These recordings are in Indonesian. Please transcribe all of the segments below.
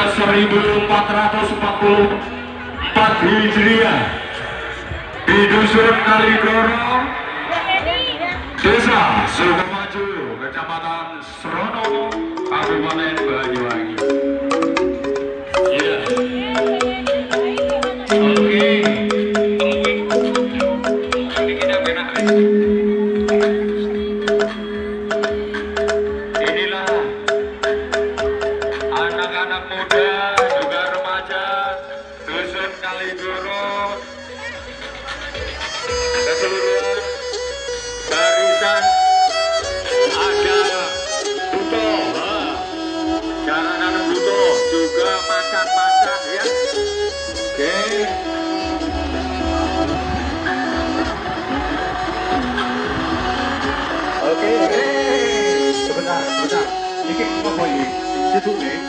1444 Hijriah di Dusun Kaligoro, Desa Sukamaju, Kecamatan Srono, Kabupaten Banyuwangi. Ya. Oke. Inilah anak-anak muda juga remaja Dusun Kaligoro, keseluruhan barisan ada buto, jangan anak buto juga makan-makan ya. Oke. Oke, sebentar. Ini apa ini? Duduk nih.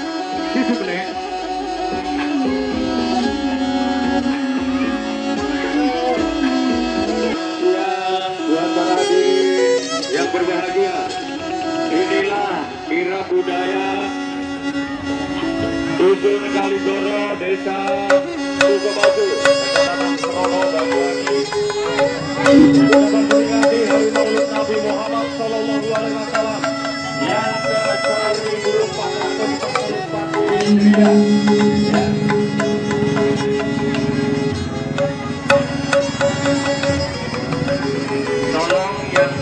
Buat para hadirin yang berbahagia, inilah Kirab Budaya Dusun Kaligoro, Desa Sukamaju, Kecamatan Srono, Banyuwangi. Kita memperingati hari Maulid Nabi Muhammad Sallallahu Alaihi Wasallam yang ke-1444 Hijriah. Tolong yang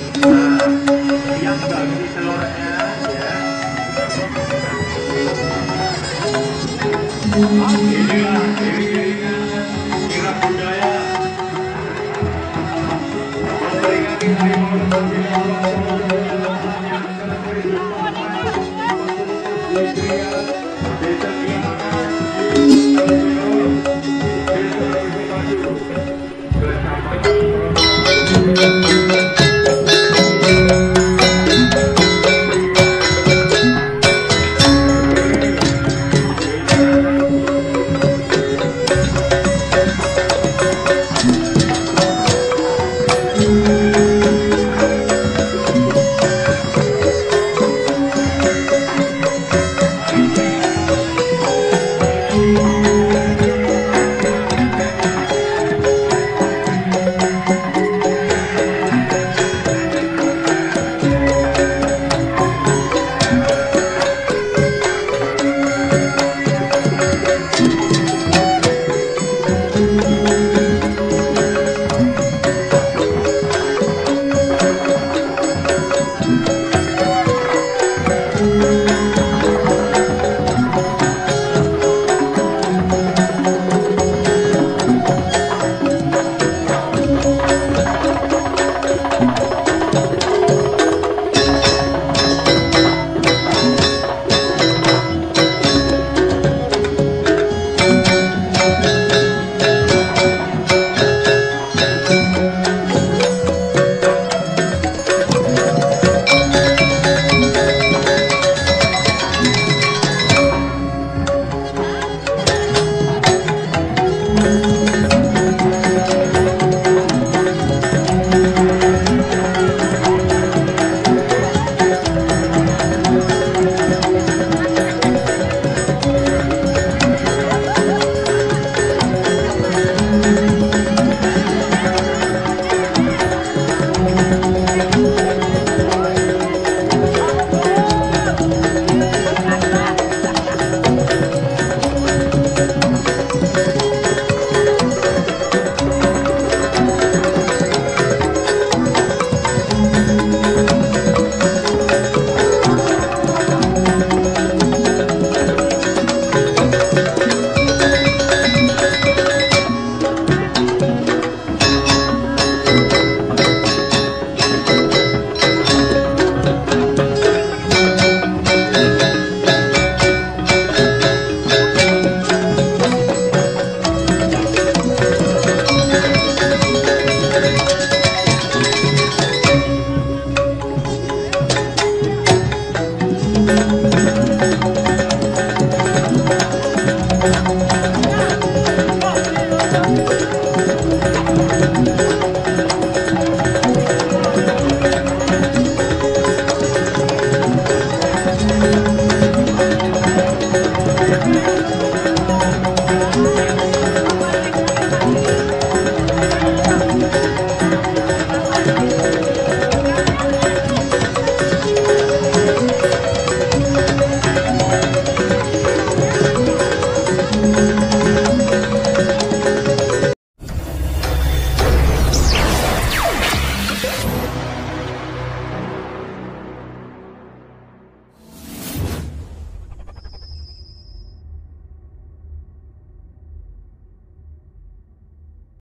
bagi telurnya ya. Inilah iring-iringan Kirab Budaya memperingati hari Maulid Nabi Muhammad Sallallahu Alaihi Wasallam yang ke-1444 Hijriah.